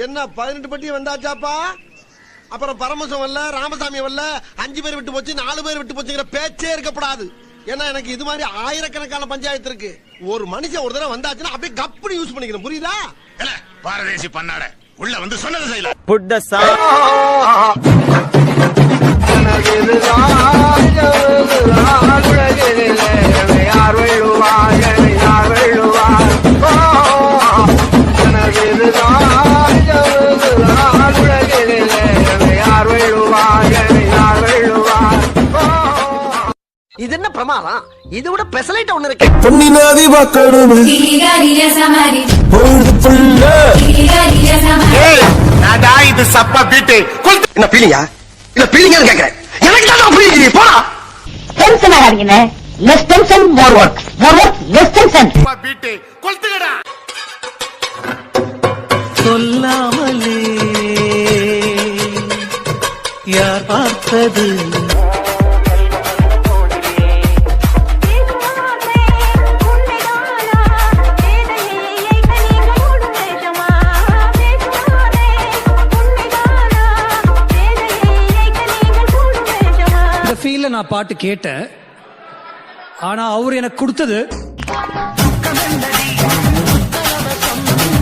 என்ன 18 பட்டி வந்தாச்சாப்பா? அப்புறம் பரமசம் வரல, ராமசாமி வரல, 5 பேர் விட்டு போச்சு, 4 பேர் விட்டு போச்சுங்கிற பேச்சே இருக்கப்படாது. ஏன்னா எனக்கு இது மாதிரி ஆயிரக்கணக்கான பஞ்சாயத்து இருக்கு. ஒரு மனுஷன் ஒரு தடவை வந்தாச்சுன்னா அப்படியே கப்புனு யூஸ் பண்ணிக்கணும், புரியுதா? பாரதேசி பண்ணாட உள்ள வந்து சொன்னது செய்யல. Put the இது என்ன பிரமாதம்? இது விட பெசலைட் ஒண்ணு இருக்கு. பொன்னினாதி வாக்கடுமே நாடா இது சப்பா பீட்டு. என்ன பீலிங்கா? இல்ல பீலிங்கான்னு கேக்குறேன். எனக்கு தான் பீலிங்க. போடா. டென்ஷன் ஆகாதீங்க. Less tension more work. More work less tension. சப்பா பீட்டு கொளுத்துங்கடா. சொல்லாமலே யார் பார்த்தது? ஃபீல்ல நான் பாட்டு கேட்டேன். ஆனா அவர் எனக்கு கொடுத்தது